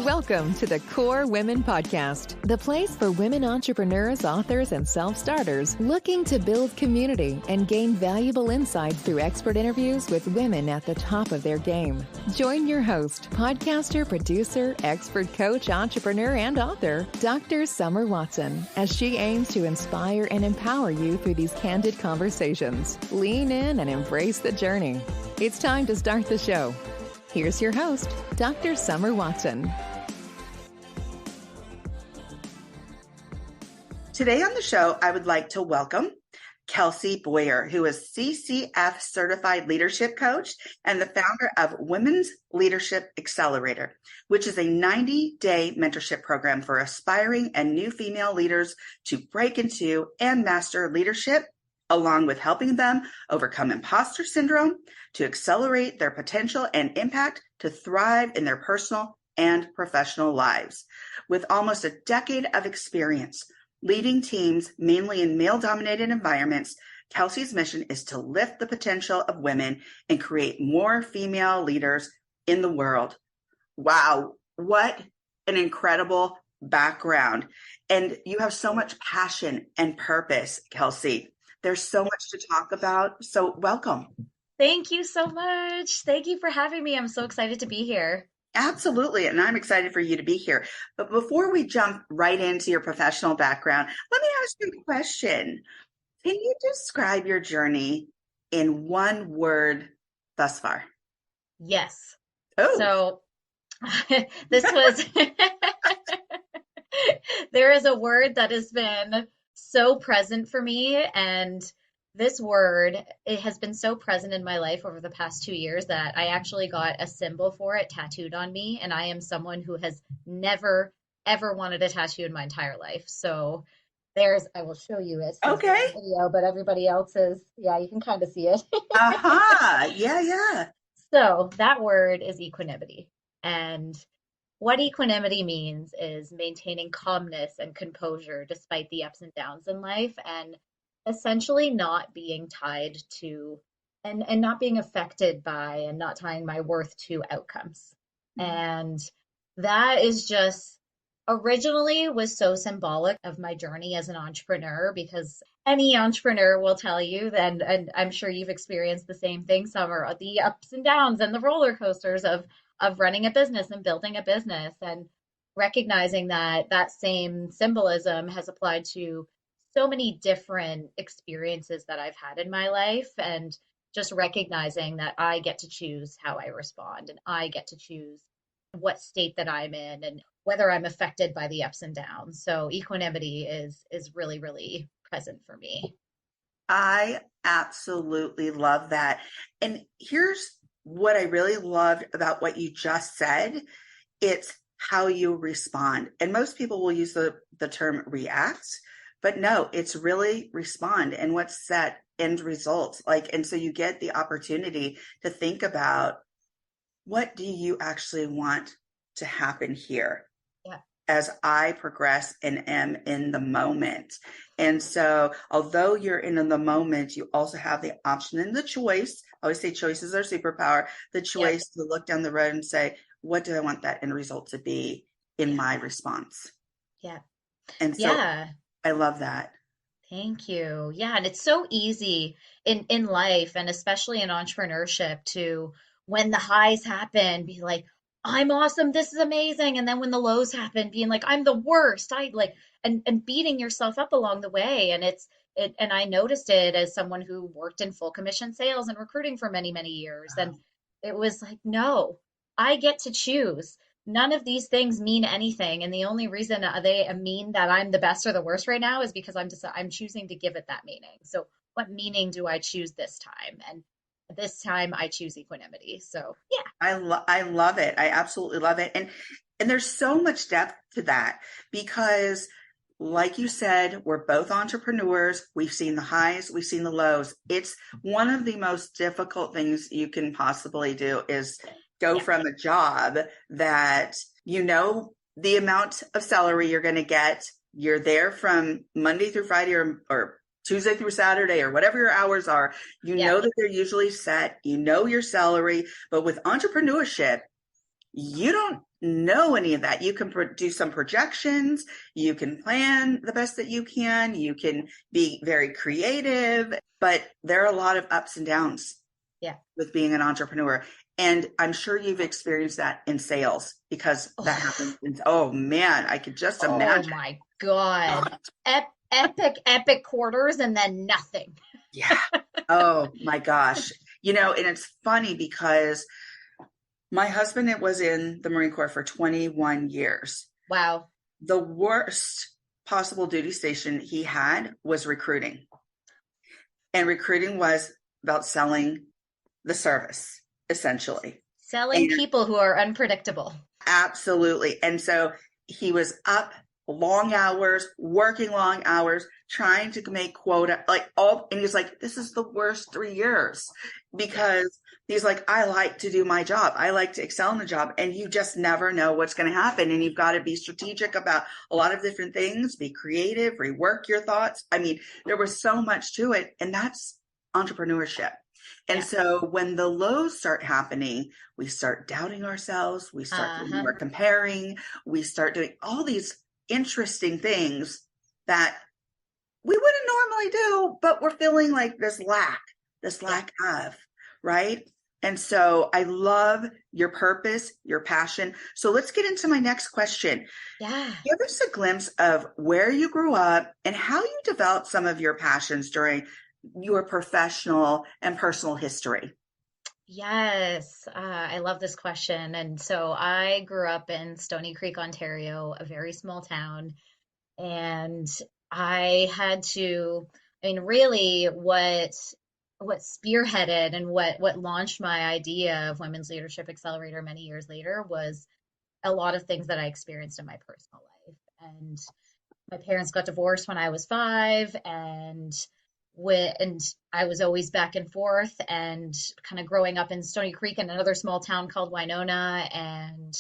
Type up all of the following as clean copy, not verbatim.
Welcome to the Core Women Podcast, the place for women entrepreneurs, authors, and self-starters looking to build community and gain valuable insights through expert interviews with women at the top of their game. Join your host, podcaster, producer, expert coach, entrepreneur, and author, Dr. Summer Watson, as she aims to inspire and empower you through these candid conversations. Lean in and embrace the journey. It's time to start the show. Here's your host, Dr. Summer Watson. Today on the show, I would like to welcome Kelsey Boyer, who is CCF Certified Leadership Coach and the founder of Women's Leadership Accelerator, which is a 90-day mentorship program for aspiring and new female leaders to break into and master leadership, along with helping them overcome imposter syndrome, to accelerate their potential and impact, to thrive in their personal and professional lives. With almost a decade of experience leading teams, mainly in male-dominated environments, Kelsey's mission is to lift the potential of women and create more female leaders in the world. Wow, what an incredible background. And you have so much passion and purpose, Kelsey. There's so much to talk about. So welcome. Thank you so much. Thank you for having me. I'm so excited to be here. Absolutely. And I'm excited for you to be here. But before we jump right into your professional background, let me ask you a question. Can you describe your journey in one word thus far? Yes. Oh. So this was, there is a word that has been so present for me, and this word, it has been so present in my life over the past 2 years that I actually got a symbol for it tattooed on me. And I am someone who has never, ever wanted a tattoo in my entire life. So I will show you it. Okay. Video, but everybody else's, yeah, you can kind of see it. Yeah. So that word is equanimity. And what equanimity means is maintaining calmness and composure despite the ups and downs in life, and essentially not being tied to and not being affected by and not tying my worth to outcomes. And that is just originally was so symbolic of my journey as an entrepreneur, because any entrepreneur will tell you that, and I'm sure you've experienced the same thing, Summer, the ups and downs and the roller coasters of running a business and building a business, and recognizing that that same symbolism has applied to so many different experiences that I've had in my life, and just recognizing that I get to choose how I respond, and I get to choose what state that I'm in and whether I'm affected by the ups and downs. So equanimity is really, really present for me. I absolutely love that. And here's what I really loved about what you just said. It's how you respond. And most people will use the term react, but no, it's really respond and what's that end result like. And so you get the opportunity to think about, what do you actually want to happen here? Yeah. As I progress and am in the moment. And so although you're in the moment, you also have the option and the choice. I always say choices are superpower. The choice to look down the road and say, what do I want that end result to be in my response? Yeah. And so I love that. Thank you. Yeah. And it's so easy in life, and especially in entrepreneurship, to, when the highs happen, be like, I'm awesome, this is amazing. And then when the lows happen, being like, I'm the worst. And beating yourself up along the way. And and I noticed it as someone who worked in full commission sales and recruiting for many, many years. And it was like, no, I get to choose. None of these things mean anything. And the only reason they mean that I'm the best or the worst right now is because I'm choosing to give it that meaning. So what meaning do I choose this time? And this time I choose equanimity. So yeah. I love it. I absolutely love it. And there's so much depth to that, because like you said, we're both entrepreneurs. We've seen the highs, we've seen the lows. It's one of the most difficult things you can possibly do is go from a job that you know the amount of salary you're going to get. You're there from Monday through Friday or Tuesday through Saturday or whatever your hours are. You know that they're usually set. You know your salary. But with entrepreneurship, you don't know any of that. You can do some projections. You can plan the best that you can. You can be very creative, but there are a lot of ups and downs Yeah. with being an entrepreneur. And I'm sure you've experienced that in sales because that happens. Oh man, I could just Oh imagine. my God. Epic quarters and then nothing. Yeah. Oh my gosh. And it's funny because my husband was in the Marine Corps for 21 years. Wow. The worst possible duty station he had was recruiting. And recruiting was about selling the service, essentially. Selling And people who are unpredictable. absolutely. And so he was up long hours, working long hours, trying to make quota, and he's like, this is the worst 3 years because he's like, I like to do my job. I like to excel in the job. And you just never know what's going to happen. And you've got to be strategic about a lot of different things, be creative, rework your thoughts. I mean, there was so much to it, and that's entrepreneurship. And so when the lows start happening, we start doubting ourselves. We start doing more comparing. We start doing all these interesting things that we wouldn't normally do, but we're feeling like this lack of, right? And so I love your purpose, your passion. So let's get into my next question. Yeah. Give us a glimpse of where you grew up and how you developed some of your passions during your professional and personal history. Yes, I love this question. And so I grew up in Stony Creek, Ontario, a very small town. And I had to, I mean, really what spearheaded and what launched my idea of Women's Leadership Accelerator many years later was a lot of things that I experienced in my personal life. And my parents got divorced when I was 5, and I was always back and forth, and kind of growing up in Stony Creek in another small town called Winona. And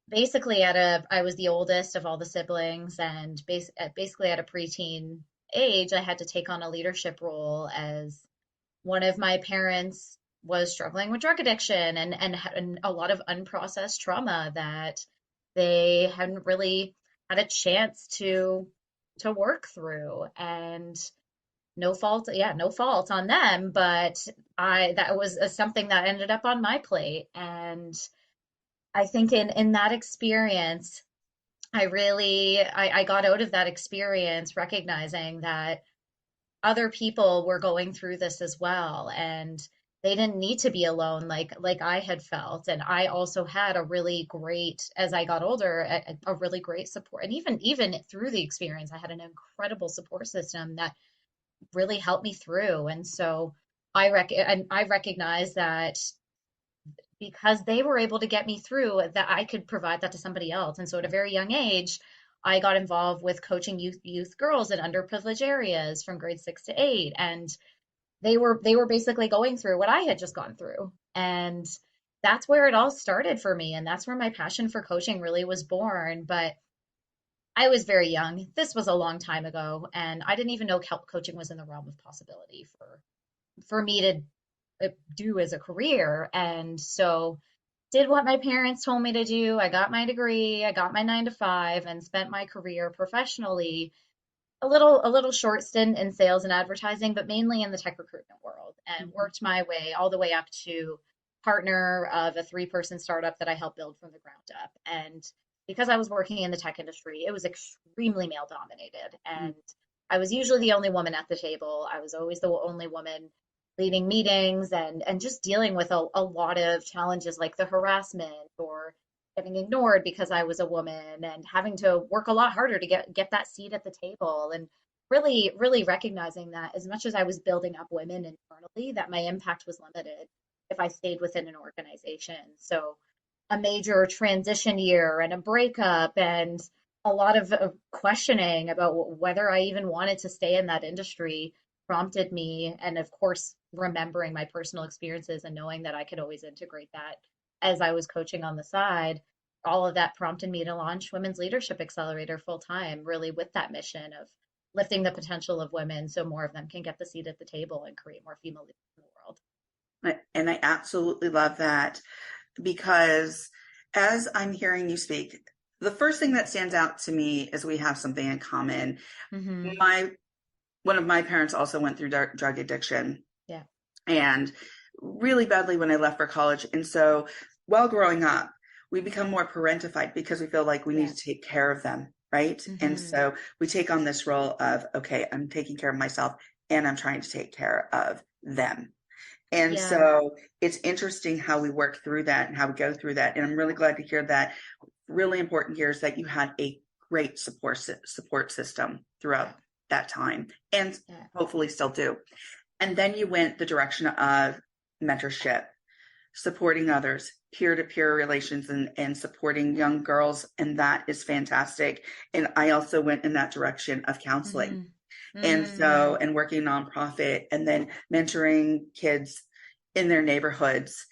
basically I was the oldest of all the siblings, and basically at a preteen age, I had to take on a leadership role as one of my parents was struggling with drug addiction and a lot of unprocessed trauma that they hadn't really had a chance to work through. And no fault on them, but that was something that ended up on my plate. And I think in that experience, I got out of that experience recognizing that other people were going through this as well, and they didn't need to be alone like I had felt. And I also had a really great, as I got older, a really great support. And even through the experience, I had an incredible support system that really helped me through. And so I recognize that because they were able to get me through, that I could provide that to somebody else. And so at a very young age, I got involved with coaching youth girls in underprivileged areas from grade 6 to 8. And they were basically going through what I had just gone through. And that's where it all started for me. And that's where my passion for coaching really was born. But I was very young. This was a long time ago, and I didn't even know coaching was in the realm of possibility for me to do as a career. And so did what my parents told me to do. I got my degree, I got my 9 to 5, and spent my career professionally a little short stint in sales and advertising, but mainly in the tech recruitment world, and worked my way all the way up to partner of a 3-person startup that I helped build from the ground up. And because I was working in the tech industry, it was extremely male dominated. And I was usually the only woman at the table. I was always the only woman leading meetings and just dealing with a lot of challenges like the harassment or getting ignored because I was a woman, and having to work a lot harder to get that seat at the table. And really recognizing that as much as I was building up women internally, that my impact was limited if I stayed within an organization. So a major transition year and a breakup and a lot of questioning about whether I even wanted to stay in that industry prompted me. And of course, remembering my personal experiences and knowing that I could always integrate that as I was coaching on the side, all of that prompted me to launch Women's Leadership Accelerator full time, really with that mission of lifting the potential of women so more of them can get the seat at the table and create more female leaders in the world. And I absolutely love that because As I'm hearing you speak, the first thing that stands out to me is we have something in common. Mm-hmm. One of my parents also went through drug addiction. Yeah. And really badly when I left for college. And so while growing up, we become more parentified because we feel like we need to take care of them, right? Mm-hmm. And so we take on this role of, okay, I'm taking care of myself and I'm trying to take care of them. And so it's interesting how we work through that and how we go through that. And I'm really glad to hear that. Really important here is that you had a great support system throughout that time and hopefully still do. And then you went the direction of mentorship, supporting others, peer-to-peer relations, and supporting young girls. And that is fantastic. And I also went in that direction of counseling. And working nonprofit, and then mentoring kids in their neighborhoods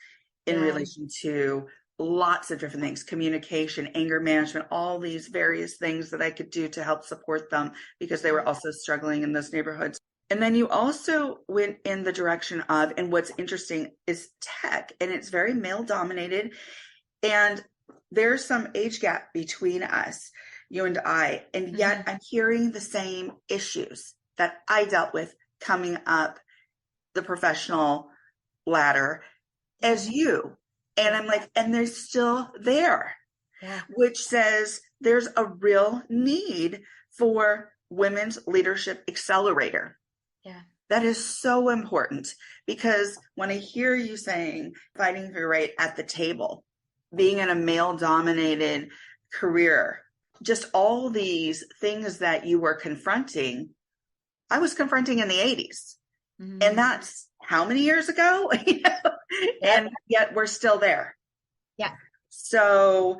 in relation to lots of different things, communication, anger management, all these various things that I could do to help support them because they were also struggling in those neighborhoods. And then you also went in the direction of, and what's interesting is tech, and it's very male dominated. And there's some age gap between us, you and I, and yet I'm hearing the same issues that I dealt with coming up the professional ladder as you. And I'm like, and they're still there, which says there's a real need for Women's Leadership Accelerator. Yeah. That is so important because when I hear you saying fighting for your right at the table, being in a male dominated career, just all these things that you were confronting, I was confronting in the 80s. And that's how many years ago? And yet we're still there. Yeah. So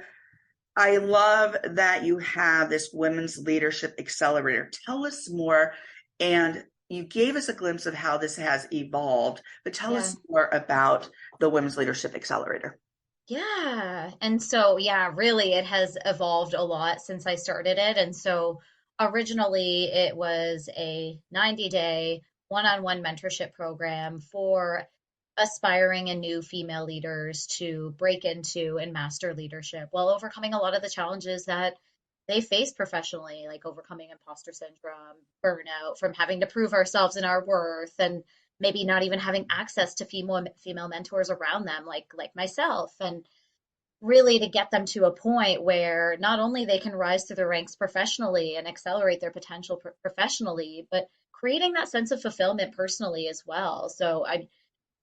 I love that you have this Women's Leadership Accelerator. Tell us more. And you gave us a glimpse of how this has evolved, but tell us more about the Women's Leadership Accelerator. Yeah. And so, really, it has evolved a lot since I started it. And so originally it was a 90-day one-on-one mentorship program for aspiring and new female leaders to break into and master leadership while overcoming a lot of the challenges that they face professionally, like overcoming imposter syndrome, burnout from having to prove ourselves and our worth, and maybe not even having access to female mentors around them, like myself, and really to get them to a point where not only they can rise through the ranks professionally and accelerate their potential professionally, but creating that sense of fulfillment personally as well. So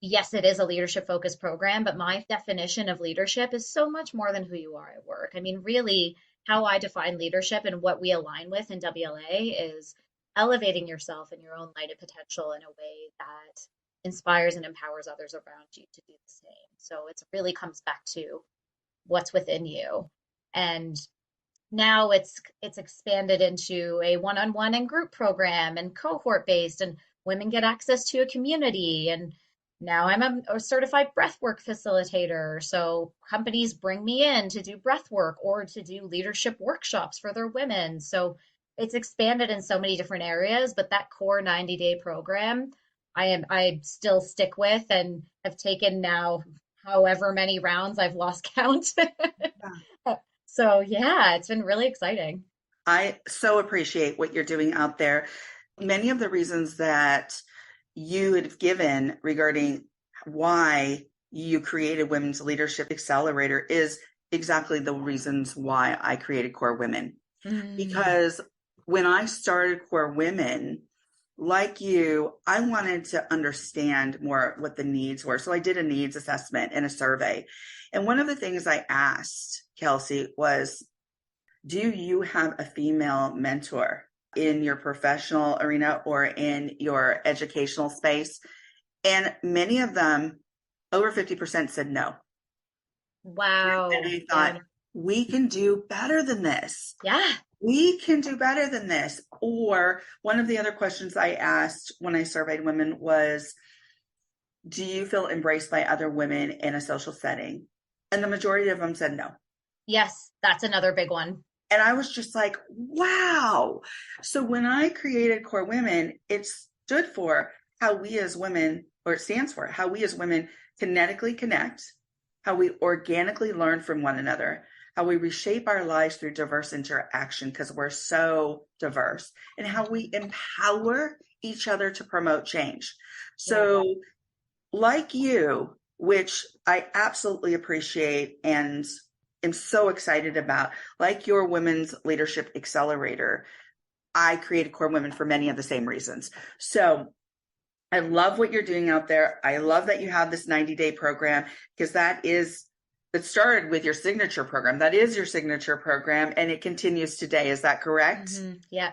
yes, it is a leadership focused program, but my definition of leadership is so much more than who you are at work. I mean, really, how I define leadership and what we align with in WLA is elevating yourself and your own light and potential in a way that inspires and empowers others around you to do the same. So it really comes back to what's within you. And now it's expanded into a one-on-one and group program and cohort based, and women get access to a community. And now I'm a certified breathwork facilitator. So companies bring me in to do breathwork or to do leadership workshops for their women. So it's expanded in so many different areas, but that core 90-day program I still stick with and have taken now however many rounds, I've lost count. So it's been really exciting. I so appreciate what you're doing out there. Many of the reasons that you had given regarding why you created Women's Leadership Accelerator is exactly the reasons why I created Core Women. Because when I started Core Women, like you, I wanted to understand more what the needs were. So I did a needs assessment and a survey. And one of the things I asked Kelsey was, do you have a female mentor in your professional arena or in your educational space? And many of them, over 50%, said no. Wow. And I thought, we can do better than this. Yeah. We can do better than this. Or one of the other questions I asked when I surveyed women was, do you feel embraced by other women in a social setting? And the majority of them said no. Yes, that's another big one. And I was just like, wow. So when I created Core Women, it stood for how we as women, or it stands for how we as women kinetically connect, how we organically learn from one another, how we reshape our lives through diverse interaction because we're so diverse, and how we empower each other to promote change. So, like you, which I absolutely appreciate and am so excited about, like your Women's Leadership Accelerator, I created Core Women for many of the same reasons. So I love what you're doing out there. I love that you have this 90-day program because it started with your signature program. That is your signature program, and it continues today. Is that correct? Mm-hmm. Yeah.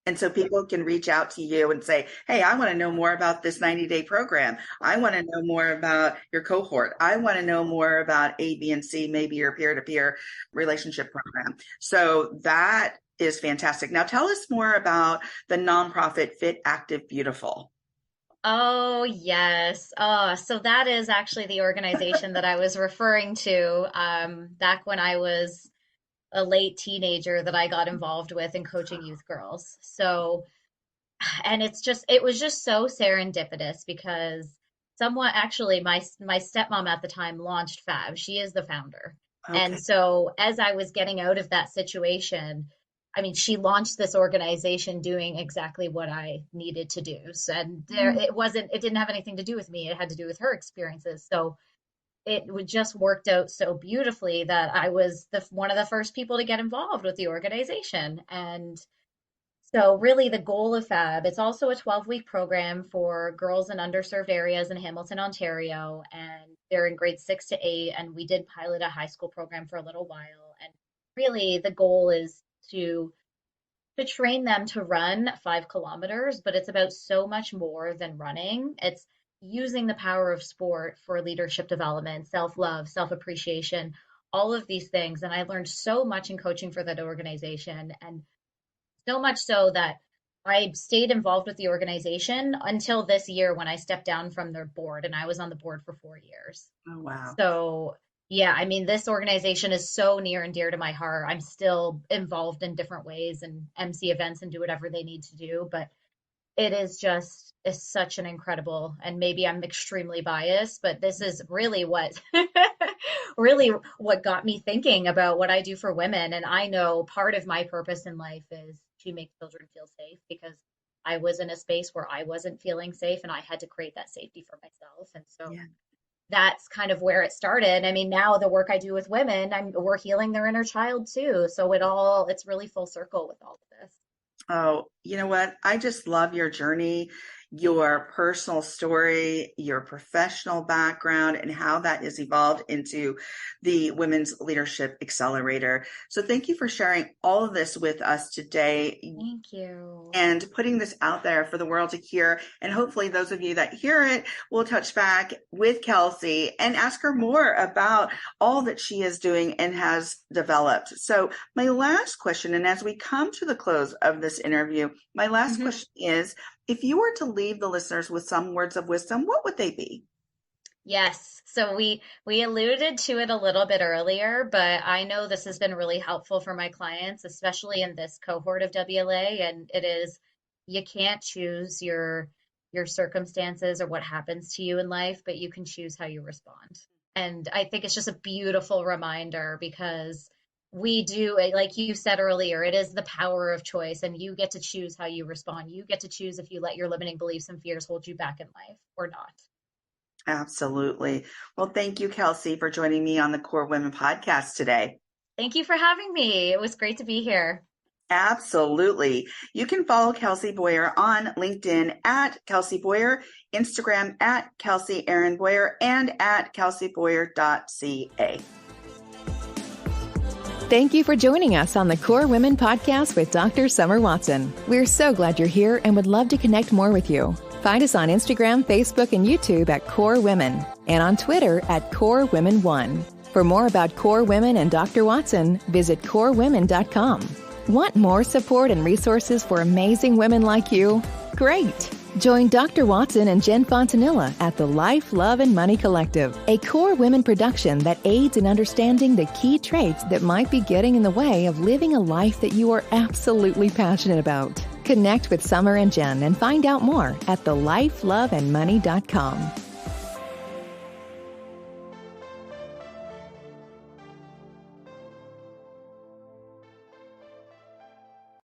And so people can reach out to you and say, hey, I want to know more about this 90-day program. I want to know more about your cohort. I want to know more about A, B, and C, maybe your peer-to-peer relationship program. So that is fantastic. Now tell us more about the nonprofit Fit, Active, Beautiful. Oh, yes. Oh, so that is actually the organization that I was referring to back when I was a late teenager that I got involved with in coaching youth girls. So, and it was just so serendipitous because someone actually, my stepmom at the time launched Fab. She is the founder. Okay. And so as I was getting out of that situation, I mean, she launched this organization doing exactly what I needed to do. So, and it didn't have anything to do with me. It had to do with her experiences. So just worked out so beautifully that I was one of the first people to get involved with the organization. And so really the goal of Fab, it's also a 12-week program for girls in underserved areas in Hamilton, Ontario, and they're in grades 6 to 8. And we did pilot a high school program for a little while. And really the goal is to train them to run 5 kilometers, but it's about so much more than running. It's using the power of sport for leadership development, self-love, self-appreciation, all of these things. And I learned so much in coaching for that organization, and so much so that I stayed involved with the organization until this year when I stepped down from their board, and I was on the board for 4 years. Oh, wow. So yeah, I mean, this organization is so near and dear to my heart. I'm still involved in different ways and MC events and do whatever they need to do, but it's such an incredible, and maybe I'm extremely biased, but this is really what got me thinking about what I do for women. And I know part of my purpose in life is to make children feel safe, because I was in a space where I wasn't feeling safe and I had to create that safety for myself. And so that's kind of where it started. I mean, now the work I do with women, we're healing their inner child too. So it's really full circle with all of this. Oh, you know what? I just love your journey, your personal story, your professional background, and how that has evolved into the Women's Leadership Accelerator. So thank you for sharing all of this with us today. Thank you. And putting this out there for the world to hear. And hopefully those of you that hear it will touch back with Kelsey and ask her more about all that she is doing and has developed. So my last question, and as we come to the close of this interview, my last question is, if you were to leave the listeners with some words of wisdom, what would they be? Yes. So we alluded to it a little bit earlier, but I know this has been really helpful for my clients, especially in this cohort of WLA. And it is, you can't choose your circumstances or what happens to you in life, but you can choose how you respond. And I think it's just a beautiful reminder, because we do, like you said earlier, it is the power of choice, and you get to choose how you respond. You get to choose if you let your limiting beliefs and fears hold you back in life or not. Absolutely. Well, thank you, Kelsey, for joining me on the Core Women podcast today. Thank you for having me. It was great to be here. Absolutely. You can follow Kelsey Boyer on LinkedIn at Kelsey Boyer, Instagram at Kelsey Aaron Boyer, and at kelseyboyer.ca. Thank you for joining us on the Core Women podcast with Dr. Summer Watson. We're so glad you're here and would love to connect more with you. Find us on Instagram, Facebook, and YouTube at Core Women, and on Twitter at Core Women 1. For more about Core Women and Dr. Watson, visit corewomen.com. Want more support and resources for amazing women like you? Great! Join Dr. Watson and Jen Fontanilla at the Life, Love, and Money Collective, a Core Women production that aids in understanding the key traits that might be getting in the way of living a life that you are absolutely passionate about. Connect with Summer and Jen and find out more at thelifeloveandmoney.com.